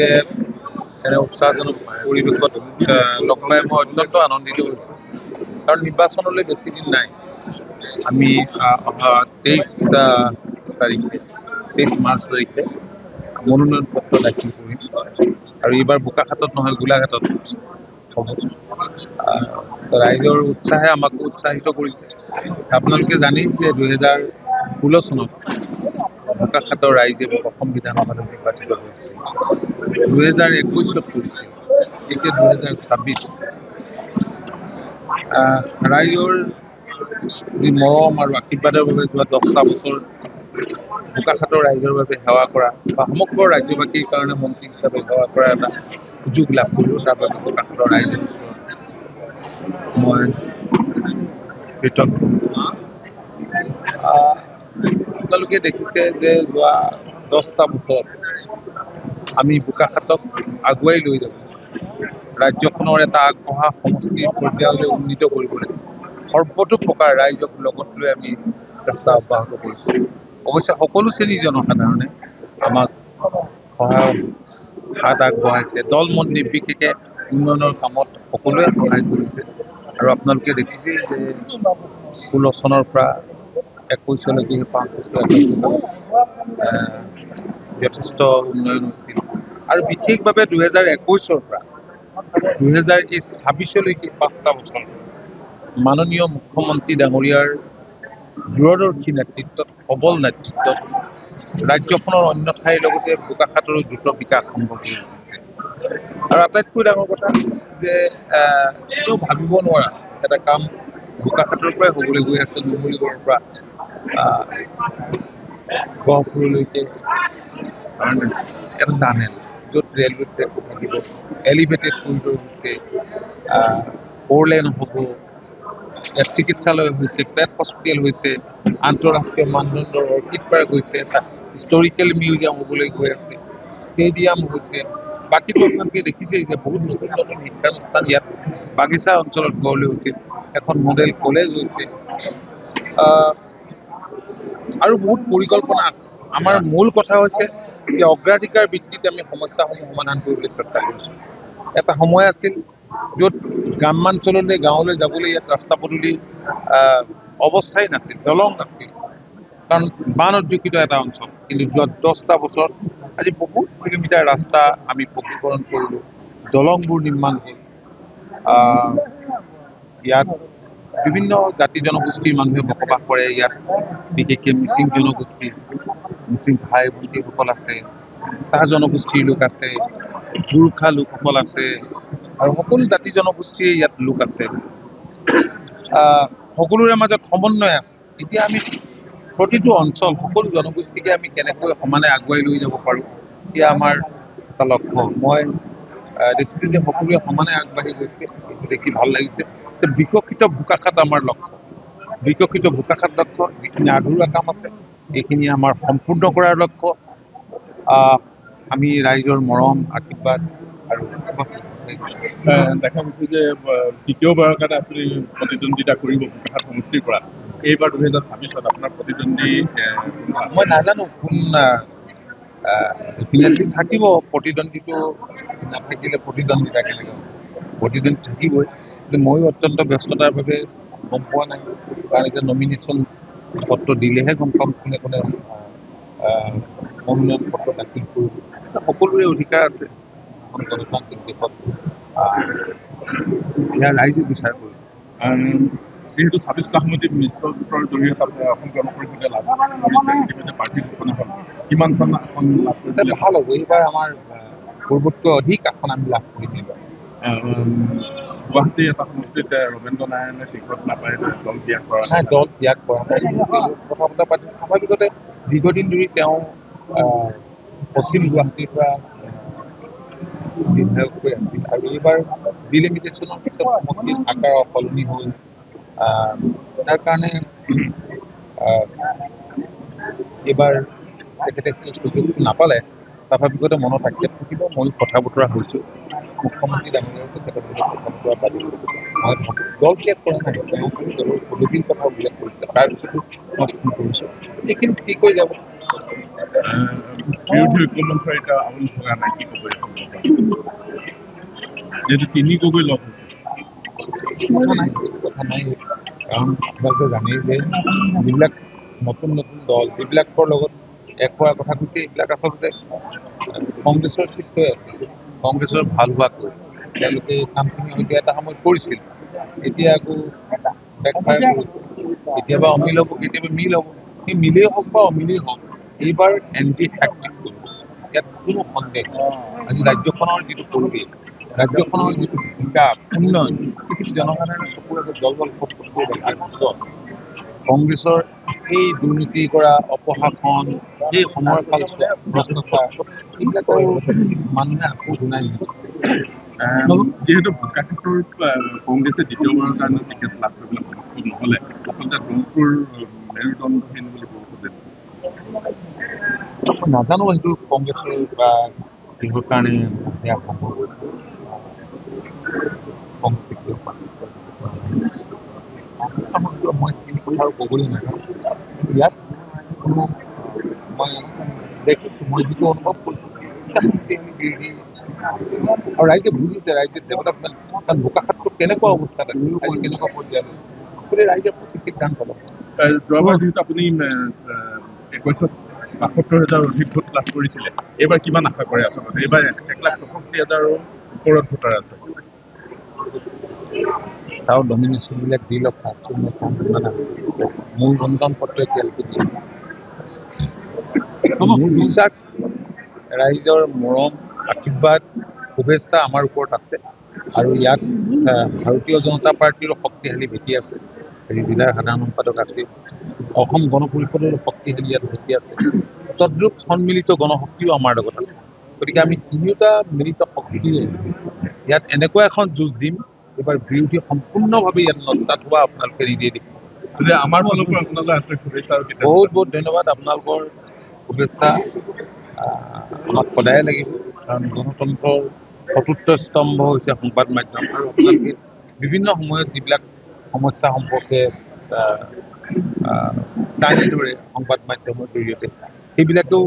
আপোনালোকে এনে উৎসাহজনক পৰিৱেশত লগ পাই মই অত্যন্ত আনন্দিত হৈছোঁ। কাৰণ নিৰ্বাচনলৈ বেছি দিন নাই। আমি অহা 23 মাৰ্চ তাৰিখে মনোনয়ন পত্ৰ দাখিল কৰিম আৰু এইবাৰ বোকাখাতত নহয় গোলাঘাটত হ'ব। ৰাইজৰ উৎসাহে আমাকো উৎসাহিত কৰিছে। আপোনালোকে জানেই যে 2016 চনত বোকাখাতৰ ৰাইজে অসম বিধানসভালৈ নিৰ্বাচিত কৰিছিল। 2021 কৰিছিল, এতিয়া 2026। ৰাইজৰ যি মৰম আৰু আশীৰ্বাদৰ বাবে যোৱা 10টা বছৰ বোকাখাতৰ ৰাইজৰ বাবে সেৱা কৰা বা সমগ্ৰ ৰাজ্যবাসীৰ কাৰণে মন্ত্ৰী হিচাপে সেৱা কৰা এটা সুযোগ লাভ কৰিলোঁ। তাৰ বাবে বোকাখাতৰ ৰাইজৰ ওচৰত মই কৃতজ্ঞ। আপোনালোকে দেখিছে যে যোৱা 10টা বছৰত আমি বোকাখাতক আগুৱাই লৈ যাব, ৰাজ্যখনৰ এটা আগবঢ়া সমষ্টিৰ পৰ্যায়লৈ উন্নীত কৰিবলৈ সৰ্বতো প্ৰকাৰ ৰাইজক লগত লৈ আমি চেষ্টা অব্যাহত কৰিছোঁ। অৱশ্যে সকলো শ্ৰেণীৰ জনসাধাৰণে আমাক সহায়ৰ হাত আগবঢ়াইছে। দল মত নিৰ্বিশেষে উন্নয়নৰ কামত সকলোৱে সহায় কৰিছে। আৰু আপোনালোকে দেখিছেই যে 16 চনৰ পৰা 21লৈকে 5 বছৰ যথেষ্ট উন্নয়ন হৈছিল। আৰু বিশেষভাৱে 2021 পৰা 2026লৈকে 5টা বছৰ মাননীয় মুখ্যমন্ত্ৰী ডাঙৰীয়াৰ দূৰদৰ্শী নেতৃত্বত, সবল নেতৃত্বত ৰাজ্যখনৰ অন্য ঠাইৰ লগতে বোকাখাতৰো দ্ৰুত বিকাশ সম্ভৱ হৈ উঠিছে। আৰু আটাইতকৈ ডাঙৰ কথা যে কোনেও ভাবিব নোৱাৰা এটা কাম বোকাখাতৰ পৰাই হ'বলৈ গৈ আছে। নুমলীগড়ৰ পৰা গহপুৰলৈকে এটা টানেল, য'ত ৰেলৱে ট্ৰেক থাকিব, এলিভেটেড কৰিডৰ হৈছে, 4 লেন হ'ব, ইয়াত চিকিৎসালয় হৈছে, পেট হস্পিটেল হৈছে, আন্তঃৰাষ্ট্ৰীয় মানদণ্ডৰ অৰ্কিড পাৰ্ক হৈছে, এটা হিষ্টৰিকেল মিউজিয়াম হ'বলৈ গৈ আছে, ষ্টেডিয়াম হৈছে। বাকীটো আপোনালোকে দেখিছেই যে বহুত নতুন নতুন শিক্ষানুষ্ঠান ইয়াত বাগিচা অঞ্চলত গঢ় লৈ উঠিল, এখন মডেল কলেজ হৈছে, আৰু বহুত পৰিকল্পনা আছে। আমাৰ মূল কথা হৈছে যে অগ্ৰাধিকাৰ ভিত্তিত আমি সমস্যাসমূহ সমাধান কৰিবলৈ চেষ্টা কৰিছোঁ। এটা সময় আছিল য'ত গ্ৰামাঞ্চললৈ গাঁৱলৈ যাবলৈ ইয়াত ৰাস্তা পদূলি অৱস্থাই নাছিল, দলং নাছিল, কাৰণ বান অধ্যুষিত এটা অঞ্চল। কিন্তু যোৱা 10টা বছৰত আজি বহুত কিলোমিটাৰ ৰাস্তা আমি পকীকৰণ কৰিলোঁ, দলংবোৰ নিৰ্মাণ হ'ল। ইয়াত বিভিন্ন জাতি জনগোষ্ঠীৰ মানুহে বসবাস কৰে। ইয়াত বিশেষকৈ মিচিং জনগোষ্ঠীৰ, মিচিং ভাই ভণ্টীসকল আছে, চাহ জনগোষ্ঠীৰ লোক আছে, গোৰ্খা লোকসকল আছে, আৰু সকলো জাতি জনগোষ্ঠীৰ ইয়াত লোক আছে। সকলোৰে মাজত সমন্বয় আছে। এতিয়া আমি প্ৰতিটো অঞ্চল, সকলো জনগোষ্ঠীকে আমি কেনেকৈ সমানে আগুৱাই লৈ যাব পাৰোঁ, এয়া আমাৰ এটা লক্ষ্য। মই দেখিছোঁ যে সকলোৱে সমানে আগবাঢ়ি গৈছে, এইটো দেখি ভাল লাগিছে। বিকশিত বোকাখাত আমাৰ লক্ষ্য, বিকশিত বোকাখাত লক্ষ্য। যিখিনি আধৰুৱা কাম আছে এইখিনি আমাৰ সম্পূৰ্ণ কৰাৰ লক্ষ্য। আমি ৰাইজৰ মৰম, আশীৰ্বাদ আৰু দেখা গৈছে যে দ্বিতীয়বাৰৰ কাৰণে আপুনি প্ৰতিদ্বন্দ্বিতা কৰিব বোকাখাত সমষ্টিৰ পৰা। এইবাৰ 2026ত আপোনাৰ প্ৰতিদ্বন্দ্বী মই নাজানো কোন ডেফিনেটলি থাকিব। প্ৰতিদ্বন্দ্বীটো নাথাকিলে প্ৰতিদ্বন্দ্বিতা কেনেকৈ হ'ব? প্ৰতিদ্বন্দ্বী থাকিবই, কিন্তু ময়ো অত্যন্ত ব্যস্ততাৰ বাবে গম পোৱা নাই। কাৰণ এতিয়া নমিনেশ্যন পত্ৰ দিলেহে গম পাম কোনে কোনে মনোনয়ন পত্ৰ দাখিল কৰিব। সকলোৰে অধিকাৰ আছে এখন গণতান্ত্ৰিক দেশত, ইয়াৰ ৰাইজে বিচাৰ কৰিব। যিহেতু 26টা সমষ্টিত মিশ্ৰ ভোটৰ জৰিয়তে অসম গণ পৰিষদে লাভ কৰিছে, ইতিমধ্যে প্ৰাৰ্থী ঘোষণা হ'ল, কিমানখন আসন লাভ কৰিছে? ভাল হ'ব। এইবাৰ আমাৰ পূৰ্বতকৈ অধিক আসন আমি লাভ কৰিম এইবাৰ। গুৱাহাটীৰ এটা সমষ্টিত ৰবীন্দ্ৰ নাৰায়ণে টিকট নাপায়, দল ত্যাগ কৰা। দল ত্যাগ কৰা কথা বতৰা পাতি স্বাভাৱিকতে দীৰ্ঘদিন ধৰি তেওঁ পশ্চিম গুৱাহাটীৰ পৰা বিধায়ক হৈ আছিল, আৰু এইবাৰ ডিলিমিটেশ্যনৰ পিছত সমষ্টিৰ আকাৰ সলনি হ'ল। তাৰ কাৰণে এইবাৰ তেখেতে সেই সুযোগটো নাপালে। স্বাভাৱিকতে মনত আক্ষেপ থাকিব। মই কথা বতৰা হৈছোঁ মুখ্যমন্ত্ৰী ডাঙৰীয়াৰ, তেখেতৰ লগত কথা বতৰা পাতিলোঁ। মই ভাবোঁ দল ত্যাগ কৰা নাই, তেওঁ দলৰ পদবীৰ কথা উল্লেখ কৰিছে, তাৰপিছতো মই ফোন কৰিছোঁ, এইখিনি ঠিক হৈ যাব। বিৰোধী ঐক্যমঞ্চৰ এটা আউল ভগা নাই, কি ক'ব এই সন্দৰ্ভত? যিহেতু 3 গগৈ লগ হৈছে। কথা নাই কাৰণ আপোনালোকে জানেই যে যিবিলাক নতুন নতুন দল যিবিলাকৰ লগত এক হোৱাৰ কথা কৈছে এইবিলাক আচলতে কংগ্ৰেছৰ সৃষ্টি আছিল। কংগ্ৰেছৰ ভাল হোৱাকৈ তেওঁলোকে কামখিনি হয়তো এটা সময়ত কৰিছিল, এতিয়া আকৌ বেকফায়াৰ কৰিছে। কেতিয়াবা অমিল হ'ব, কেতিয়াবা মিল হ'ব। সেই মিলেই হওক বা অমিলেই হওক, এইবাৰ এণ্টি হেক্টিক কৰিব, ইয়াত কোনো সন্দেহ নাই। আজি ৰাজ্যখনৰ যিটো পৰিৱেশ, ৰাজ্যখনৰ যিটো বিকাশ উন্নয়ন, সেইখিনি জনসাধাৰণৰ চকুৰ আগত জলবল প্ৰস্তুত কৰি দেখাৰ পিছত কংগ্ৰেছৰ এই দুৰ্নীতি কৰা, অপশাসন, এই সময়ৰ কালচোৱা ভ্ৰষ্টতা, এইবিলাকৰ মানুহে আকৌ শুনাই নিছে। যিহেতু বোকাখাতৰ কংগ্ৰেছে দ্বিতীয়বাৰৰ কাৰণে টিকেট লাভ কৰিবলৈ সক্ষম নহ'লে, আচলতে দলটোৰ মেৰুদণ্ডহীন বুলি ক'ব খোজে। মই নাজানো সেইটো কংগ্ৰেছৰ বা কিহৰ কাৰণে সেয়া সম্ভৱ হৈছে। মই সেইখিনি কথা আৰু ক'বলৈ নাযাওঁ। কিন্তু ইয়াত কোনো মই দেখিছোঁ, মই যিটো অনুভৱ কৰিছোঁ আৰু ৰাইজে বুজিছে, ৰাইজে ডেভেলপমেণ্ট, কাৰণ বোকাখাতটো কেনেকুৱা অৱস্থাত আছে, আজি কেনেকুৱা পৰ্যায়লৈ গতিকে ৰাইজে সঠিক সিদ্ধান্ত ল'ব। যোৱাবাৰ যিহেতু আপুনি 21ত ৭২,০০০ অধিক ভোট লাভ কৰিছিলে, এইবাৰ কিমান আশা কৰে আচলতে? এইবাৰ 1,64,০০০ ওপৰত ভোটাৰ আছে। চাওঁ নমিনেশ্যনবিলাক দি লওক, তাৰপিছত মই কম কিমান আছে। মোৰ অনুদান পত্ৰ এতিয়ালৈকে দিয়া নাই। মোৰ বিশ্বাস ৰাইজৰ মৰম, আশীৰ্বাদ, শুভেচ্ছা আমাৰ ওপৰত আছে আৰু ইয়াত ভাৰতীয় জনতা পাৰ্টীৰো শক্তিশালী ভেটি আছে। জিলাৰ সাধাৰণ সম্পাদক আছে, অসম গণ পৰিষদৰো শক্তিশালী ইয়াত ভেটি আছে, তদ্ৰূপ সন্মিলিত গণশক্তিও আমাৰ লগত আছে। গতিকে আমি তিনিওটা মিলিত শক্তিৰে ইয়াত এনেকুৱা এখন যুঁজ দিম, এইবাৰ বিৰোধী সম্পূৰ্ণভাৱে ইয়াত নৎসাত হোৱা আপোনালোকে নিজেই দেখিব। গতিকে আমাৰ ফালৰ পৰা আপোনালৈ আন্তৰিক শুভেচ্ছা আৰু বহুত বহুত ধন্যবাদ। আপোনালোকৰ শুভেচ্ছা আমাক সদায় লাগিব, কাৰণ গণতন্ত্ৰৰ চতুৰ্থ স্তম্ভ হৈছে সংবাদ মাধ্যম আৰু আপোনালোকে বিভিন্ন সময়ত যিবিলাক সমস্যা সম্পৰ্কে দাঙি ধৰে সংবাদ মাধ্যমৰ জৰিয়তে, সেইবিলাকেও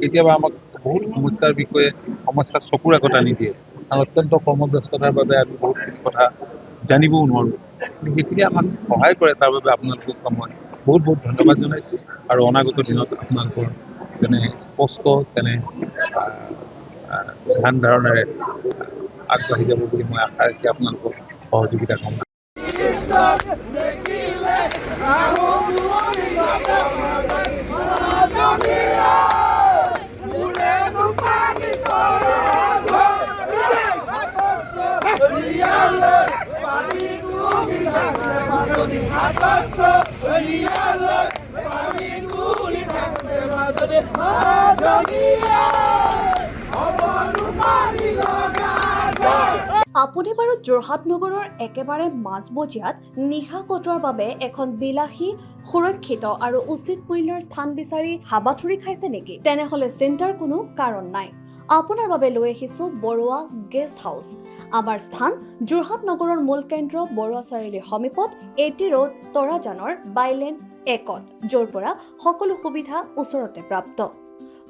কেতিয়াবা আমাক বহুত সমস্যাৰ বিষয়ে সমস্যাৰ চকুৰ আগত আনি দিয়ে। কাৰণ অত্যন্ত কৰ্মব্যস্ততাৰ বাবে আমি বহুতখিনি কথা জানিবও নোৱাৰোঁ, কিন্তু সেইখিনি আমাক সহায় কৰে। তাৰ বাবে আপোনালোকক মই বহুত বহুত ধন্যবাদ জনাইছোঁ আৰু অনাগত দিনত আপোনালোকৰ যেনে স্পষ্ট তেনে ধ্যান ধাৰণেৰে আগবাঢ়ি যাব বুলি মই আশা ৰাখি আপোনালোকক সহযোগিতা কামনা আপুনি বাৰু যোৰহাট নগৰৰ একেবাৰে মাজমজিয়াত নিশা কটোৱাৰ বাবে এখন বিলাসী, সুৰক্ষিত আৰু উচিত মূল্যৰ স্থান বিচাৰি হাবাথুৰি খাইছে নেকি? তেনেহলে চিন্তাৰ কোনো কাৰণ নাই। আপোনাৰ বাবে লৈ আহিছো বৰুৱা গেষ্ট হাউচ। আমাৰ স্থান যোৰহাট নগৰৰ মূল কেন্দ্ৰ বৰুৱা চাৰিআলিৰ সমীপত 80 ৰোড তৰাজানৰ বাইলেন 1ত, য'ৰ পৰা সকলো সুবিধা ওচৰতে প্ৰাপ্ত।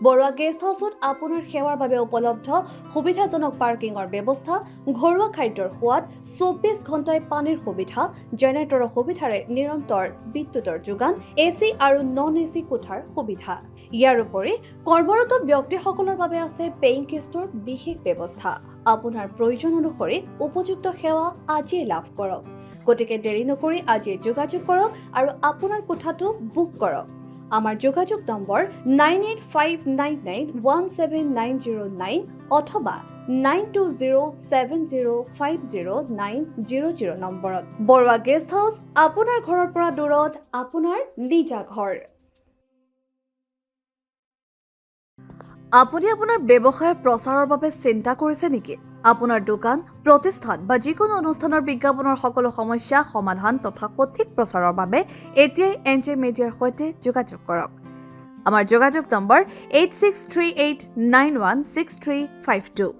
বৰুৱা গেষ্ট হাউচত আপোনাৰ সেৱাৰ বাবে উপলব্ধ সুবিধাজনক পাৰ্কিঙৰ ব্যৱস্থা, ঘৰুৱা খাদ্যৰ সোৱাদ, 24 ঘণ্টাই পানীৰ সুবিধা, জেনেৰেটৰৰ সুবিধাৰে নিৰন্তৰ বিদ্যুতৰ যোগান, এচি আৰু নন এচি কোঠাৰ সুবিধা। ইয়াৰ উপৰি কৰ্মৰত ব্যক্তিসকলৰ বাবে আছে পেইং গেষ্টৰ বিশেষ ব্যৱস্থা। আপোনাৰ প্ৰয়োজন অনুসৰি উপযুক্ত সেৱা আজিয়ে লাভ কৰক। গতিকে দেৰি নকৰি আজিয়ে যোগাযোগ কৰক আৰু আপোনাৰ কোঠাটো বুক কৰক। আমাৰ যোগাযোগ নম্বৰ 9859917909 অথবা 9207050900 নম্বৰত। বৰুৱা গেষ্ট হাউচ, আপোনাৰ ঘৰৰ পৰা দূৰত, আপোনাৰ নিজা ঘৰ। আপুনি আপোনাৰ ব্যৱসায়ৰ প্ৰচাৰৰ বাবে চিন্তা কৰিছে নেকি? আপোনাৰ দোকান, প্ৰতিষ্ঠান বা যিকোনো অনুষ্ঠানৰ বিজ্ঞাপনৰ সকলো সমস্যা সমাধান তথা সঠিক প্ৰচাৰৰ বাবে এতিয়াই এনজে মিডিয়াৰ সৈতে যোগাযোগ কৰক। আমাৰ যোগাযোগ নম্বৰ 8638916352।